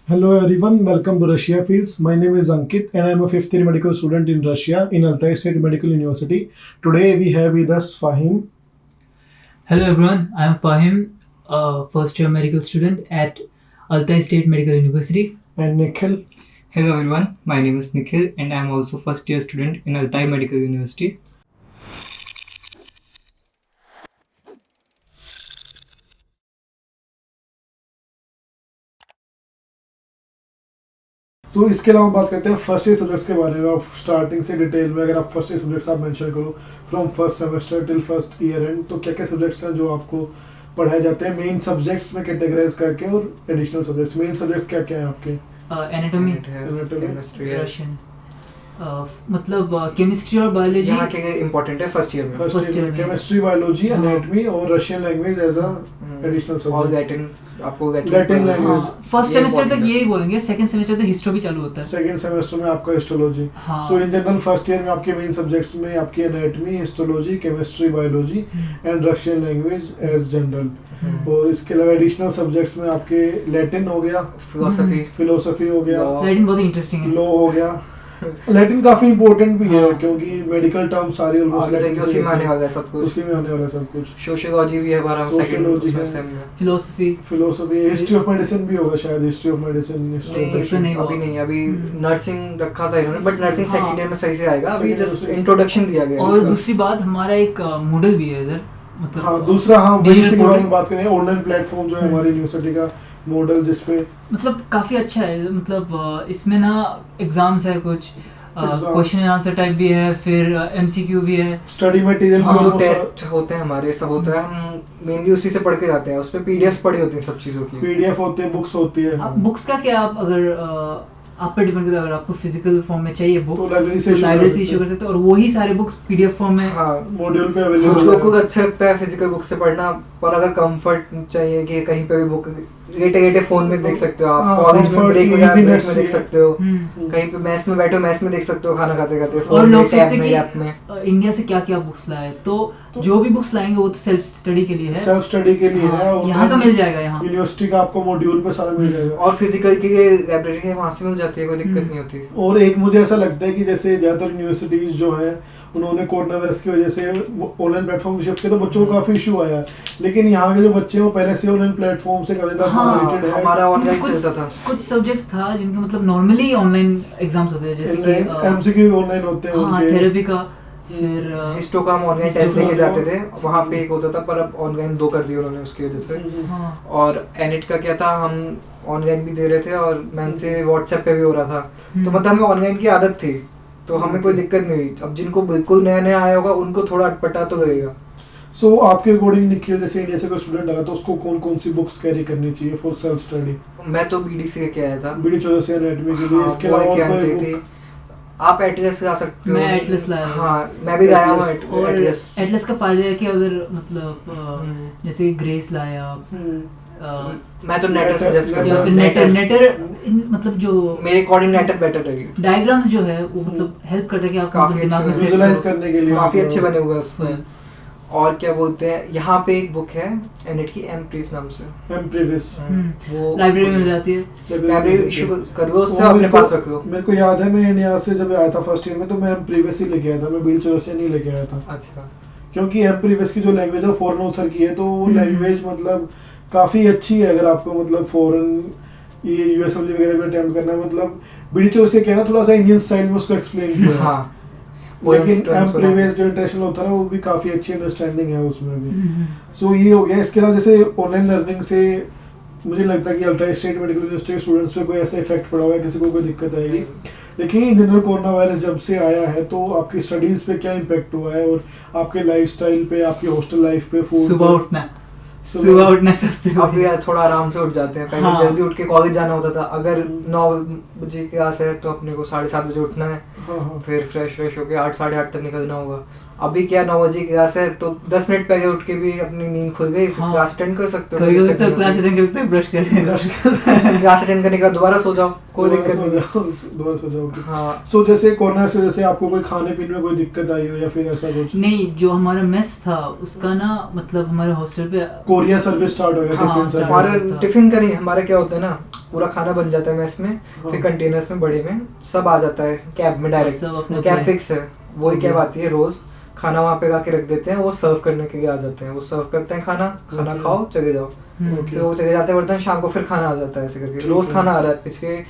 Hello everyone, welcome to Russia Fields. My name is Ankit and I am a fifth year medical student in Russia in Altai State Medical University. Today we have with us Fahim. Hello everyone, I am Fahim, a first year medical student at Altai State Medical University. And Nikhil. Hello everyone, my name is Nikhil and I am also first year student in Altai Medical University. So इसके अलावा बात करते हैं first year subjects के बारे में. आप starting से डिटेल में अगर आप फर्स्ट ईयर सब्जेक्ट्स आप मेंशन करो from first semester till first year and, तो क्या क्या सब्जेक्ट्स हैं जो आपको पढ़ाए जाते हैं मेन सब्जेक्ट्स में कैटेगराइज करके, और एडिशनल सब्जेक्ट्स. मेन सब्जेक्ट्स क्या क्या हैं आपके? एनाटॉमी, केमिस्ट्री, रशियन, मतलब केमिस्ट्री और बायोलॉजी यहाँ के इम्पोर्टेंट है फर्स्ट ईयर में. First year chemistry, biology, anatomy और Russian language as a additional और सब्जेक्ट. लैटिन, आपको लैटिन लैंग्वेज फर्स्ट ये सेमेस्टर important तक है. यही बोलेंगे, सेकंड सेमेस्टर तक हिस्ट्री भी चालू होता है. सेकंड सेमेस्टर में आपका हिस्टोलॉजी. हाँ. So in general first year में आपके मेन सब्जेक्ट्स में आपकी anatomy, histology, chemistry, biology and Russian language as general. और इसके अलावा एडिशनल सब्जेक्ट्स में आपके लैटिन हो गया, फिलोसफी हो गया, लैटिन बहुत इंटरेस्टिंग है. लॉ हो गया. लैटिन काफी इंपॉर्टेंट भी है क्योंकि मेडिकल टर्म सारी ऑलमोस्ट आगे उसी में आने वाला है सब कुछ. उसी में आने वाला है सब कुछ. सोशियोलॉजी भी है हमारा Sociology है. सेकंड में. फिलोसफी, हिस्ट्री ऑफ मेडिसिन भी होगा शायद. हिस्ट्री ऑफ मेडिसिन नहीं अभी नहीं, अभी नर्सिंग रखा था इन्होंने, बट नर्सिंग हाँ. सेकंड ईयर में सही से आएगा. अभी Second जस्ट year इंट्रोडक्शन दिया गया है और इसका. दूसरी बात, हमारा एक मॉडल भी है इधर, मतलब हाँ दूसरा, हाँ वही digital इसी के बारे में portal. बात करें. ऑनलाइन प्लेटफॉर्म जो है हमारी यूनिवर्सिटी का मॉडल, जिसपे मतलब काफी अच्छा है. मतलब इसमें ना एग्जाम्स है कुछ, क्वेश्चन एंड आंसर टाइप भी है, फिर एमसीक्यू भी है. स्टडी मटेरियल हम जो भी टेस्ट होते हैं हमारे सब होता है, हम मेनली उसी से पढ़ के जाते हैं. उसपे पीडीएफ पढ़ी होती है सब चीजों की. पीडीएफ होते हैं, बुक्स होती है. आप बुक्स का क्या, आप अगर आप पे डिपेंड करता है. अगर आपको फिजिकल फॉर्म में चाहिए बुक्स तो लाइब्रेरी से इशू कर सकते हो, और वही सारे बुक्स पीडीएफ फॉर्म में. हाँ, मॉड्यूल पे कुछ अवेलेबल लोगों को अच्छा लगता है फिजिकल बुक से पढ़ना, पर अगर कंफर्ट चाहिए कि कहीं पे भी बुक लेटे फोन में देख सकते हो आप. हाँ, कॉलेज में comfort ब्रेक चाहिए, में easiness देख चाहिए. सकते हो. हम्म. कहीं पे मैस में बैठो, मैस में देख सकते हो खाना खाते खाते. और फोन लोग में, टैब सोचते में, कि ऐप में. इंडिया से क्या क्या बुक्स लाए, तो जो भी बुक्स लाएंगे वो तो सेल्फ स्टडी के लिए है. सेल्फ स्टडी के लिए है. और यहाँ का मिल जाएगा. यहाँ यूनिवर्सिटी का आपको मॉड्यूल पे सारा मिल जाएगा. और फिजिकल की लाइब्रेरी है, वहाँ से मिल जाती है, कोई दिक्कत नहीं होती. और एक मुझे ऐसा लगता है कि जैसे ज्यादातर यूनिवर्सिटीज जो हैं उन्होंने कोरोना वायरस की वजह से ऑनलाइन प्लेटफॉर्म शिफ्ट किया, तो बच्चों को काफी इशू आया है. लेकिन यहाँ के जो बच्चे हैं वो पहले से ऑनलाइन प्लेटफॉर्म से काफी ज्यादा हाँ, कनेक्टेड है. हमारा ऑनलाइन कुछ- चलता था. कुछ सब्जेक्ट था जिनके मतलब नॉर्मली ऑनलाइन एग्जाम्स होते हैं, जैसे कि एमसीक्यू ऑनलाइन होते हैं हाँ, उनके. थेरेपी का, फिर हिस्टो का हम ऑनलाइन टेस्ट हिस्टो लेके का- जाते थे. वहाँ पे एक होता था, पर अब ऑनलाइन 2 कर दिए उन्होंने उसकी वजह से. हाँ. और एनिट का क्या था, हम ऑनलाइन भी दे रहे थे और मैम से व्हाट्सएप पे भी हो रहा था. तो मतलब हमें ऑनलाइन की आदत थी, तो हमें कोई दिक्कत नहीं हुई. अब जिनको बिल्कुल नया नया आया होगा उनको थोड़ा अटपटा तो लगेगा. सो आपके अकॉर्डिंग निखिल, जैसे इंडिया से कोई स्टूडेंट आ रहा है तो उसको कौन कौन सी बुक्स कैरी करनी चाहिए फॉर सेल्फ स्टडी? मैं तो बीडी से लेके आया था. बीडी 14 से एनाटॉमी के लिए. हाँ, इसके वो अलावा लेके और आनी कोई चाहिए book? थी. आप एटलस ला सकते हो. मैं एटलस लाया. हाँ, मैं भी लाया हूँ और एटलस. एटलस का फायदा है कि अगर मतलब जैसे ग्रेस लाया आप, मैं तो नेटर सजेस्ट Netter- या करूँगा. फिर नेटर मतलब जो मेरे अकॉर्डिंग नेटर बेटर रहेगी. डायग्राम्स जो है वो मतलब हेल्प करता है कि आप काफी मतलब दिमाग में अच्छे set विजुलाइज करो. करने के लिए काफी अच्छे बने हुए हैं उसमें. हम्म. और क्या बोलते हैं, यहाँ पे एक बुक है एनिट की, एम प्रीस नाम से. एम प्रीवियस वो लाइब्रेरी में मिल जाती है. लाइब्रेरी इशू करो, उससे वो अपने मेरे पास को- रख लो. मेरे को याद है मैं इंडिया से जब आया था फर्स्ट ईयर में तो मैं एम प्रीवियस ही लेके आया था. मैं बीडी 14 से नहीं लेके आया था अच्छा. क्योंकि एम प्रीवियस की जो लैंग्वेज है फॉरेन ऑथर की है, तो वो हम्म. लैंग्वेज मतलब काफ़ी अच्छी है अगर आपको मतलब फॉरेन ये यूएसएल वगैरह में अटेम्प्ट करना है. मतलब बीडी 14 से कहना थोड़ा सा इंडियन स्टाइल में उसको एक्सप्लेन किया है. हाँ, लेकिन एम प्रीवियस जो इंटरनेशनल ऑथर है वो भी काफ़ी अच्छी अंडरस्टैंडिंग है उसमें भी. हम्म. सो ये हो गया. इसके अलावा जैसे ऑनलाइन लर्निंग से मुझे लगता है कि अल्ताई स्टेट मेडिकल यूनिवर्सिटी के स्टूडेंट्स पे कोई ऐसा इफेक्ट पड़ा होगा, किसी को कोई दिक्कत आएगी. लेकिन इन जनरल कोरोना वायरस जब से आया है तो आपकी स्टडीज पे क्या इम्पैक्ट हुआ है, और आपके लाइफस्टाइल पे, आपकी हॉस्टल लाइफ पे, फूड सुबह उठना सबसे अब बढ़िया. यार थोड़ा आराम से उठ जाते हैं. पहले हाँ. जल्दी उठ के कॉलेज जाना होता था. अगर 9 बजे क्लास है तो अपने को 7:30 बजे उठना है. हाँ हाँ. फिर फ्रेश होके 8 साढ़े 8 तक निकलना होगा. अभी क्या 9 बजे की क्लास है तो 10 मिनट पहले उठ के भी अपनी नींद खुल गई, फिर हाँ। क्लास अटेंड कर सकते हो, कभी कोई कभी दिक्कत तो नहीं क्लास होती। अटेंड करते हैं ब्रश कर क्लास अटेंड करने के बाद दोबारा सो जाओ, कोई दिक्कत नहीं। दोबारा सो जाओगे। हाँ सो जैसे कोरोना से जैसे आपको कोई खाने पीने में कोई दिक्कत आई हो या फिर ऐसा कुछ? नहीं, जो हमारा मेस था उसका ना मतलब हमारे हॉस्टल पे कोरिया सर्विस स्टार्ट हो गया, हाँ, टिफिन सर्विस। हमारा होता। टिफिन का नहीं, हमारा क्या होता है ना, पूरा खाना बन जाता है मेस में, हाँ। फिर कंटेनर्स में बड़े में सब आ जाता है कैब में डायरेक्ट। सब अपने कैब अपने- फिक्स है, वही कैब आती है रोज, खाना वहाँ पे आके रख देते हैं, वो सर्व करने के लिए आ जाते हैं, वो सर्व करते हैं खाना Okay. खाओ चले जाओ, Okay. फिर वो चले जाते हैं बर्तन, शाम को फिर खाना आ जाता है, ऐसे करके ठीक रोज है। खाना आ रहा है पिछले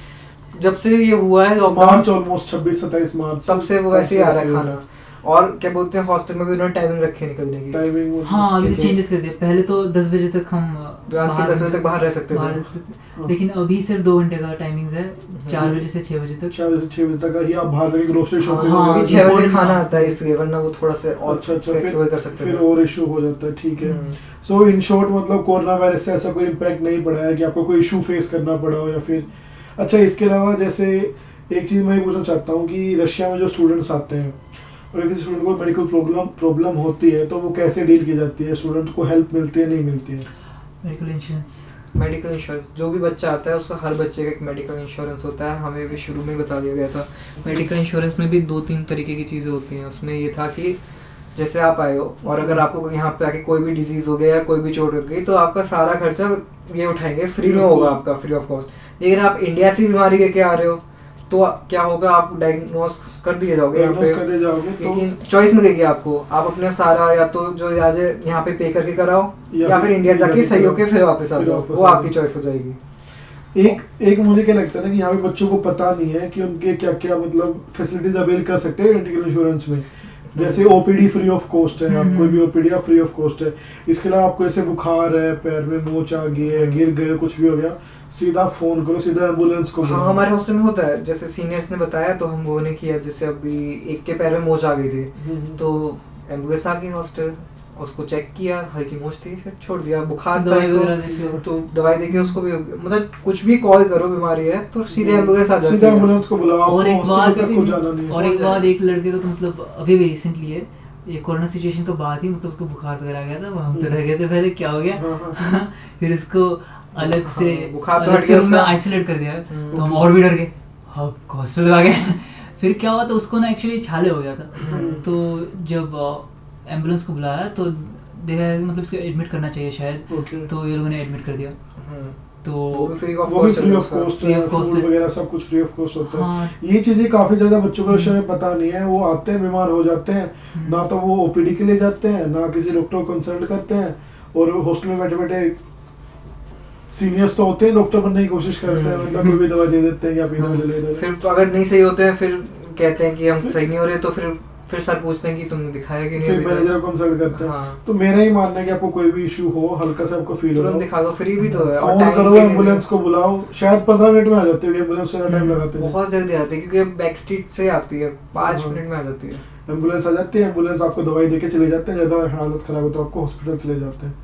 जब से ये हुआ है लॉकडाउन, मार्च ऑलमोस्ट 26-27 मार्च तब से वो वैसे ही आ रहा है खाना। और क्या बोलते हैं, हॉस्टल में भी उन्होंने टाइमिंग रखी है निकलने की, टाइमिंग। हाँ अभी तो क्योंकि- चेंजेस कर दिया। पहले तो 10 बजे तक हम रात के 10 बजे तक बाहर रह सकते बाहर थे। रह सकते थे। लेकिन अभी सिर्फ 2 घंटे का टाइमिंग है, 4 बजे से 6 बजे तक। 4 से 6 बजे तक का ही आप बाहर जाके ग्रोसरी हाँ, शॉपिंग हाँ, अभी जो 6 बजे boarding खाना house आता है इसलिए, वरना वो थोड़ा सा और अच्छा फ्लेक्सिबल कर सकते फिर थे। और इशू हो जाता है, ठीक है। हम्म। सो इन शॉर्ट मतलब कोरोना वायरस से ऐसा कोई इम्पैक्ट नहीं पड़ा है कि आपको कोई इशू फेस करना पड़ा हो या फिर? अच्छा, इसके अलावा जैसे एक चीज़ मैं ये पूछना चाहता हूँ कि रशिया में जो स्टूडेंट्स आते हैं, अगर किसी स्टूडेंट को मेडिकल प्रॉब्लम होती है तो वो कैसे डील की जाती है? स्टूडेंट को हेल्प मिलती है, नहीं मिलती है? Medical insurance. मेडिकल इंश्योरेंस, जो भी बच्चा आता है उसका हर बच्चे का एक मेडिकल इंश्योरेंस होता है, हमें भी शुरू में ही बता दिया गया था। मेडिकल इंश्योरेंस में भी 2-3 तरीके की चीज़ें होती हैं। उसमें ये था कि जैसे आप आए हो और अगर आपको यहाँ पे आके कोई भी डिजीज़ हो गया या कोई भी चोट लग गई तो आपका सारा खर्चा ये उठाएंगे, फ्री में होगा आपका, फ्री ऑफ कॉस्ट। लेकिन आप इंडिया से बीमारी लेके आ रहे हो तो क्या होगा, आप डायग्नोस कर दिए जाओगे यहाँ पे, Diagnose कर दिए जाओगे तो लेकिन चॉइस मिलेगी आपको, आप अपने सारा या तो जो इलाज है यहाँ पे पे करके कराओ या फिर इंडिया जाके सही होके फिर वापस आ जाओ, वो आपकी चॉइस हो जाएगी। एक मुझे क्या लगता है ना कि यहाँ पे बच्चों को पता नहीं है कि उनके क्या क्या मतलब फैसिलिटीज अवेल कर सकते हैं मेडिकल इंश्योरेंस में। जैसे ओपीडी फ्री ऑफ कॉस्ट है, आप कोई भी ओपीडी आप फ्री ऑफ कॉस्ट है। इसके अलावा आपको जैसे बुखार है, पैर में मोच आ गई है, गिर गए, कुछ भी हो गया, सीधा फोन करो, सीधा एम्बुलेंस को हाँ, बुलाओ। हमारे हॉस्टल में होता है, जैसे सीनियर्स ने बताया तो हम वो ने किया। जैसे अभी एक के पैर में मोच आ गई थी तो एम्बुलेंस आ गई हॉस्टल, उसको चेक किया, हल्की मोच थी, फिर छोड़ दिया। बुखार था दवाई तो- वगैरह देके। तो दवाई देके उसको भी, मतलब कुछ भी कॉल करो बीमारी है तो सीधे एम्बुलेंस आ जाती सीधा है। एम्बुलेंस को बुलाओ, और एक आपको बात हॉस्पिटल तक को जाना नहीं है। और एक बात, एक लड़के को तो मतलब अभी भी रिसेंटली है, ये कोरोना सिचुएशन के बाद ही मतलब उसको बुखार वगैरह आ गया था, हम तो रह गए थे पहले क्या हो गया। हाँ, फिर उसको अलग से हाँ, बुखार तो अलग हट से गया रूम में उसका। आइसोलेट कर दिया, तो हम और भी डर गए, हम हॉस्पिटल आ गए। फिर क्या हुआ, तो उसको ना एक्चुअली छाले हो गया था। तो जब एम्बुलेंस को बुलाया तो देखा मतलब उसको एडमिट करना चाहिए शायद, ओके। तो ये लोगों ने एडमिट कर दिया। तो वो भी फ्री ऑफ वो भी cost free of cost Free है, of cost फूड है। वगैरह सब कुछ फ्री ऑफ कॉस्ट होता है। हाँ। ये चीजें काफी ज्यादा बच्चों को रशिया में पता नहीं है। वो आते हैं, बीमार हो जाते हैं, ना तो वो ओपीडी के लिए जाते हैं, ना किसी डॉक्टर को कंसल्ट करते हैं, और हॉस्टल में बैठे बैठे सीनियर्स तो होते हैं, डॉक्टर बनने की कोशिश करते हैं, मतलब कोई भी दवा दे देते हैं कि आप इधर चले इधर। फिर तो अगर नहीं सही होते हैं फिर कहते हैं कि हम सही नहीं हो रहे, तो फिर सर पूछते हैं कि तुमने दिखाया कि नहीं फिर अभी तक? मैनेजर को कंसल्ट करते हैं। हाँ। तो मेरा ही मानना है कि आपको कोई भी इशू हो, हल्का सा आपको फील हो तुरंत दिखा दो, फ्री भी तो है और फोन टाइम करो, पे भी- एम्बुलेंस को बुलाओ, शायद 15 मिनट में आ जाती है एम्बुलेंस, से टाइम लगाते हैं। बहुत जल्दी आती है क्योंकि बैक स्ट्रीट से आती है, 5 हाँ। मिनट में आ जाती है। एम्बुलेंस आ जाती है, एम्बुलेंस आपको दवाई देके चले जाते हैं, ज़्यादा हालत खराब हो तो आपको हॉस्पिटल चले जाते हैं।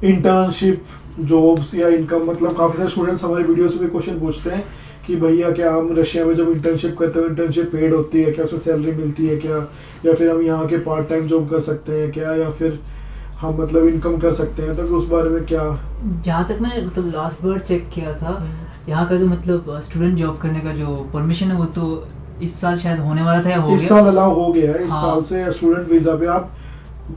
इंटर्नशिप, जॉब्स या इनकम, मतलब काफ़ी सारे स्टूडेंट्स हमारे वीडियोस में क्वेश्चन पूछते हैं कि भैया क्या हम रशिया में जब इंटर्नशिप करते हैं, इंटर्नशिप पेड होती है क्या, उसमें सैलरी मिलती है क्या, या फिर हम यहाँ के पार्ट टाइम जॉब कर सकते हैं क्या, या फिर हम मतलब इनकम कर सकते हैं, तो उस बारे में क्या? जहाँ तक मैंने मतलब लास्ट बार चेक किया था, यहाँ का जो मतलब स्टूडेंट जॉब करने का जो परमिशन है वो तो इस साल शायद होने वाला था या हो इस गया। साल अलाउ हो गया है, इस हाँ। साल से स्टूडेंट वीज़ा पे आप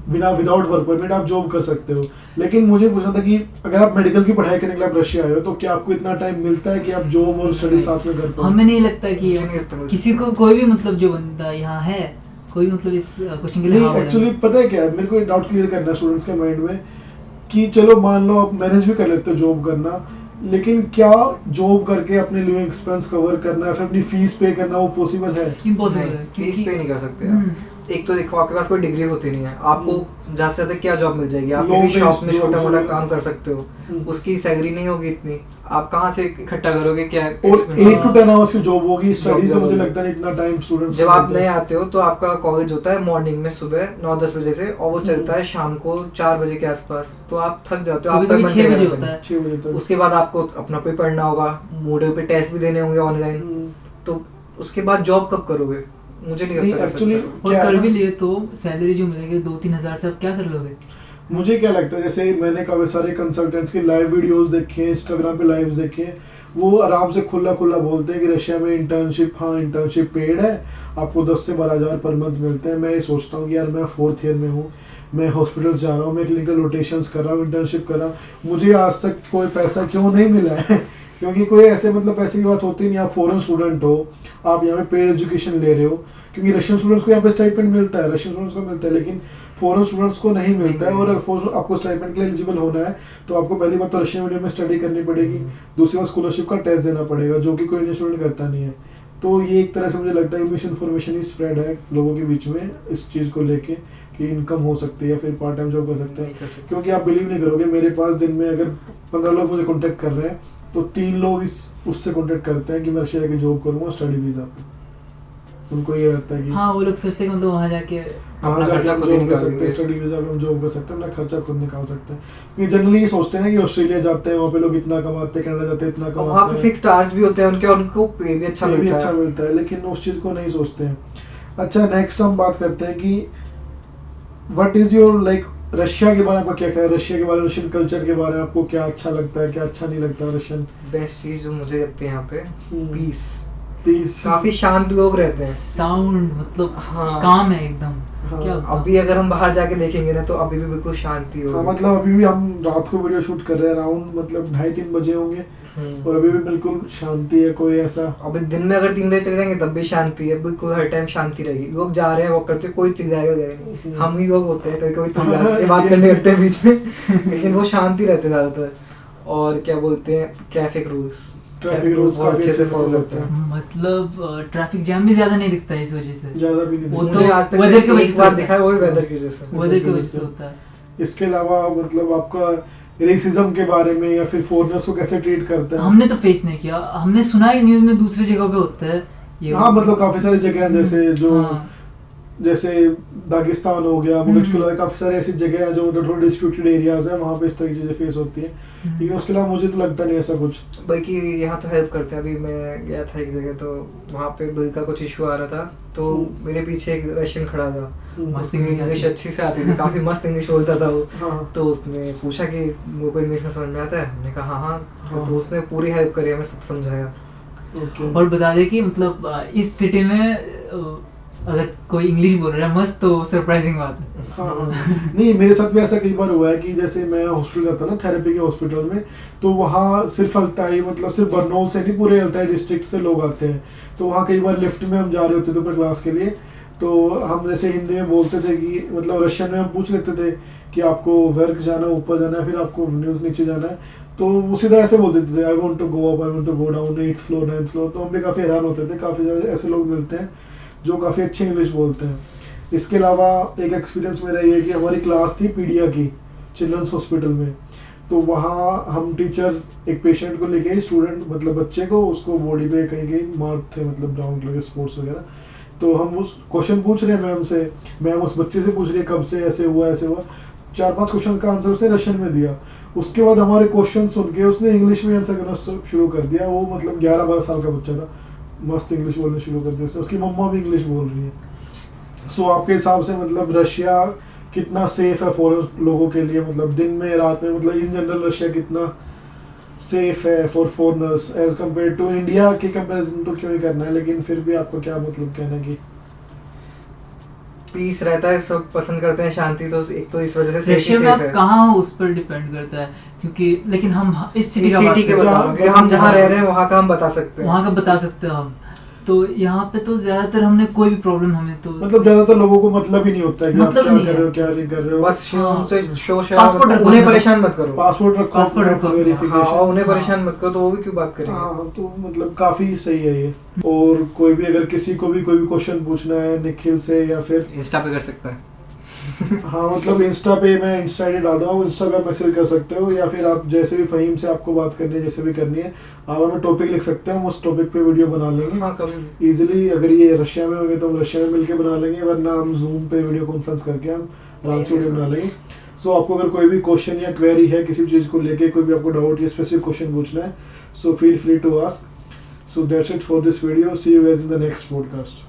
बिना विदाउट वर्क परमिट आप जॉब कर सकते हो। लेकिन मुझे पूछना था कि अगर आप मेडिकल की पढ़ाई करने के लिए आप रशिया आए हो तो क्या आपको इतना टाइम मिलता है कि आप जॉब और स्टडी साथ में कर पाओ? हमें नहीं लगता कि मुझे नहीं लगता मुझे। किसी को कोई भी मतलब जो बंदा यहाँ है, कोई मतलब इस क्वेश्चन के लिए हाँ नहीं, बोलेगा। एक्चुअली पता है क्या है, मेरे को एक डाउट क्लियर करना है स्टूडेंट्स के माइंड में कि चलो मान लो आप मैनेज भी कर लेते हो जॉब करना, लेकिन क्या जॉब करके अपने लिविंग एक्सपेंस कवर करना या फिर अपनी फीस पे करना वो पॉसिबल है? इम्पॉसिबल है फीस क्योंकि पे नहीं कर सकते हम्म। आप। एक तो देखो आपके पास कोई डिग्री होती नहीं है, आपको ज्यादा से ज्यादा क्या जॉब मिल जाएगी, आप Low किसी शॉप wage में jobs छोटा मोटा होगा। काम कर सकते हो, हम्म। उसकी सैलरी नहीं होगी इतनी, आप कहाँ से इकट्ठा करोगे क्या और इसमें? 8 to 10 आवर्स की जॉब होगी, स्टडी से job मुझे होगी। लगता नहीं इतना टाइम स्टूडेंट्स जब आप नए आते हो तो आपका कॉलेज होता है मॉर्निंग में सुबह 9-10 बजे से, और वो चलता है शाम को 4 बजे के आसपास, तो आप थक जाते हो, कभी आपका कभी मन 6 नहीं बजे करता। होता है। 6 बजे तक। उसके बाद आपको अपना पेपर पढ़ना होगा, मूडल पे टेस्ट भी देने होंगे ऑनलाइन, हम्म। तो उसके बाद जॉब कब करोगे? मुझे नहीं नहीं लगता कर एक्चुअली सकता। और क्या है कर ना, भी लिए तो सैलरी जो मिलेगी 2-3 हज़ार से आप क्या कर लोगे? मुझे क्या लगता है जैसे मैंने काफी सारे कंसल्टेंट्स की लाइव वीडियोस देखे हैं, इंस्टाग्राम पे लाइव्स देखे हैं, वो आराम से खुला खुला बोलते हैं कि रशिया में इंटर्नशिप, हाँ इंटर्नशिप पेड है, आपको 10 से 12 हज़ार पर मंथ मिलते हैं। मैं ये सोचता हूँ कि यार मैं 4th ईयर में हूँ, मैं हॉस्पिटल जा रहा हूँ, मैं क्लिनिकल रोटेशंस कर रहा हूँ, इंटर्नशिप कर रहा हूँ, मुझे आज तक कोई पैसा क्यों नहीं मिला है क्योंकि कोई ऐसे मतलब पैसे की बात होती नहीं। आप फॉरेन स्टूडेंट हो, आप यहाँ पे पेड एजुकेशन ले रहे हो, क्योंकि रशियन स्टूडेंट्स को यहाँ पे स्टाइपेंड मिलता है, रशियन स्टूडेंट्स को मिलता है, लेकिन फॉरेन स्टूडेंट्स को नहीं मिलता है। और अगर आपको स्टाइपेंड के लिए एलिजिबल होना है तो आपको पहली बात तो रशियन मीडियम में स्टडी करनी पड़ेगी, दूसरी बात स्कॉलरशिप का टेस्ट देना पड़ेगा, जो कि कोई इंडियन स्टूडेंट करता नहीं है। तो ये एक तरह से मुझे लगता है कि मिस इन्फॉर्मेशन ही स्प्रेड है लोगों के बीच में इस चीज़ को लेके कि इनकम हो सकती है या फिर पार्ट टाइम जॉब कर सकते नहीं हैं। कर सकते। क्योंकि आप बिलीव नहीं करोगे, मेरे पास दिन में अगर 15 लोग मुझे कॉन्टेक्ट कर रहे हैं तो 3 लोग उससे कॉन्टेक्ट करते हैं कि मैं रशिया की जॉब करूँगा स्टडी वीज़ा पे। उनको ये रहता है कि हाँ, वो लोग सोचते हैं कि मतलब वहाँ जाके वहाँ अपना जाके खर्चा हम खुद ही जॉब कर निकाल सकते हैं, लेंगे। स्टडी वीज़ा पे हम जॉब कर सकते हैं, अपना खर्चा खुद निकाल सकते हैं। क्योंकि जनरली ये सोचते हैं ना कि ऑस्ट्रेलिया जाते हैं वहाँ पे लोग इतना कमाते हैं, कनाडा जाते हैं इतना और वहाँ कमाते पे हैं, फिक्स्ड आवर्स भी होते हैं उनके, और उनको पे भी अच्छा ये भी मिलता अच्छा है। मिलता है, लेकिन उस चीज़ को नहीं सोचते हैं। अच्छा, नेक्स्ट हम बात करते हैं कि what is your like Russia के बारे में आपका क्या ख्याल है, रशिया के बारे में, रशियन कल्चर के बारे में आपको क्या अच्छा लगता है, क्या अच्छा नहीं लगता रशियन? बेस्ट चीज जो मुझे लगती है यहाँ पे पीस, पीस, काफी शांत लोग रहते हैं। साउंड मतलब हाँ। काम है एकदम। हाँ। क्या अभी अगर हम बाहर जाके देखेंगे ना तो अभी भी बिल्कुल शांति हाँ, होगी। मतलब अभी भी हम रात को वीडियो शूट कर रहे हैं, अराउंड मतलब 2:30-3 बजे होंगे और अभी भी बिल्कुल शांति है, कोई ऐसा अभी दिन में अगर 3 बजे चले जाएंगे तब भी शांति है, बिल्कुल हर टाइम शांति रहेगी। लोग जा रहे हैं वॉक करते हैं, कोई चिल्लाएगा नहीं। हम ही लोग होते हैं कभी कभी चिल्लाते बात करने लगते हैं बीच में लेकिन वो शांति रहते हैं ज्यादातर। और क्या बोलते हैं, ट्रैफिक रूल्स रूल्स बहुत अच्छे से फॉलो करते हैं। मतलब ट्रैफिक जैम भी ज्यादा नहीं दिखता है इस वजह से। ज्यादा भी नहीं वो दिखता। तो मुझे आज तक weather सिर्फ की वजह एक से बार होता दिखा है, है। वो भी वेदर की वजह से। वेदर की वजह से होता है। इसके अलावा मतलब आपका रेसिज्म के बारे में या फिर फॉरेनर्स को कैसे ट्रीट करते हैं? हमने तो फेस नहीं किया, हमने सुना है न्यूज में दूसरी जगह पे होता है ये। हाँ, मतलब काफी सारी जगह हैं जैसे जो हाँ। जैसे दागिस्तान हो गया, मुगलचकुला, काफी सारी ऐसी जगह है जो मतलब थोड़ी डिस्प्यूटेड एरियाज है, वहाँ पे इस तरह की चीजें फेस होती है। लेकिन उसके अलावा मुझे तो लगता नहीं ऐसा कुछ। बल्कि यहाँ तो हेल्प करते हैं। अभी मैं गया था एक जगह, तो वहाँ पे बिल का कुछ इशू आ रहा था, तो मेरे पीछे एक रशियन खड़ा था, मस्त उसकी इंग्लिश इंग्लिश आती अच्छी से आती थी, काफी मस्त इंग्लिश बोलता था वो। हाँ, तो उसने पूछा कि वो को इंग्लिश में समझ में आता है? हमने कहा हाँ। हाँ। तो उसने पूरी हेल्प करी, हमें सब समझाया। ओके। और बता दे कि मतलब इस सिटी में अगर कोई इंग्लिश बोल रहा है मस्त, तो सरप्राइजिंग बात है। हाँ, हाँ। नहीं, मेरे साथ भी ऐसा कई बार हुआ है कि जैसे मैं हॉस्पिटल जाता ना, थेरेपी के हॉस्पिटल में, तो वहाँ सिर्फ अल्ताई, मतलब सिर्फ बर्नौल से नहीं, पूरे अल्ताई डिस्ट्रिक्ट से लोग आते हैं। तो वहाँ कई बार लिफ्ट में हम जा रहे होते थे ऊपर क्लास के लिए, तो हम जैसे हिंदी में बोलते थे कि मतलब रशियन में हम पूछ लेते थे कि आपको वर्क जाना, ऊपर जाना है, फिर आपको न्यूज़ नीचे जाना है, तो वो सीधा ऐसे बोल देते थे, I want to go up, I want to go down, 8th floor 9th floor. तो हम भी काफ़ी हैरान होते थे, काफ़ी ज़्यादा ऐसे लोग मिलते हैं जो काफ़ी अच्छी इंग्लिश बोलते हैं। इसके अलावा एक एक्सपीरियंस मेरा ये है कि हमारी क्लास थी पीडिया की, चिल्ड्रंस हॉस्पिटल में, तो वहाँ हम टीचर एक पेशेंट को लेके, स्टूडेंट मतलब बच्चे को, उसको बॉडी पे कहीं कहीं मार्क थे, मतलब ब्राउन कलर के स्पॉट्स वगैरह। तो हम उस क्वेश्चन पूछ रहे हैं मैम से, मैम उस बच्चे से पूछ रही है कब से ऐसे हुआ ऐसे हुआ। 4-5 क्वेश्चन का आंसर उसने रशियन में दिया। उसके बाद हमारे क्वेश्चन सुन के उसने इंग्लिश में आंसर करना शुरू कर दिया। वो मतलब 11-12 साल का बच्चा था, मस्त इंग्लिश बोलना शुरू कर दिया उसने। उसकी मम्मा भी इंग्लिश बोल रही है। सो आपके हिसाब से मतलब रशिया कितना सेफ है फॉरेन लोगों के लिए, मतलब दिन में रात में, मतलब इन जनरल रशिया कितना सेफ है for foreigners as compare to India? के कंपैरिजन तो क्यों ही करना है, लेकिन फिर भी आपको क्या मतलब कहना कि पीस रहता है, सब पसंद करते हैं शांति, तो एक तो इस वजह से रशिया में सेफ आप है। कहाँ हो उस पर डिपेंड करता है, क्योंकि लेकिन हम इस सिटी इस का बात सिटी के कर रहे हैं। बता रहे हैं, हम जहाँ रह रहे हैं वहाँ का हम बता सकते हैं। वहाँ का बता सकते हो हम। तो यहाँ पे तो ज्यादातर हमने कोई भी प्रॉब्लम हमें तो मतलब ज्यादातर लोगों को मतलब ही नहीं होता है कि मतलब आप क्या नहीं कर है। रहे हो, क्या नहीं कर रहे हो। बस उनसे शो पासपोर्ट रखो, उन्हें बस। परेशान मत करो। पासपोर्ट रखो, पासपोर्ट रखो। वेरिफिकेशन। हाँ, उन्हें परेशान मत करो, तो वो भी क्यों बात करेंगे। हाँ, तो मतलब काफी सही है ये। और कोई भी अगर किसी को भी कोई भी क्वेश्चन पूछना है निखिल से या फिर इंस्टा पे कर सकता है। हाँ, मतलब इंस्टा पे, मैं इंस्टा आईडी डाल दूंगा, इंस्टा पे आप मैसेज कर सकते हो, या फिर आप जैसे भी फहीम से आपको बात करनी है, जैसे भी करनी है, आप हमें टॉपिक लिख सकते हैं, हम उस टॉपिक पे वीडियो बना लेंगे हाँ, कभी भी। इजीली। अगर ये रशिया में होंगे तो हम रशिया में मिलके बना लेंगे, वरना हम जूम पे वीडियो कॉन्फ्रेंस करके हम आराम से वीडियो बना लेंगे। सो आपको अगर कोई भी क्वेश्चन या क्वेरी है किसी भी चीज़ को लेके, कोई भी आपको डाउट या स्पेसिफिक क्वेश्चन पूछना है, so feel free to ask. So that's it for this video. See you guys in the next podcast.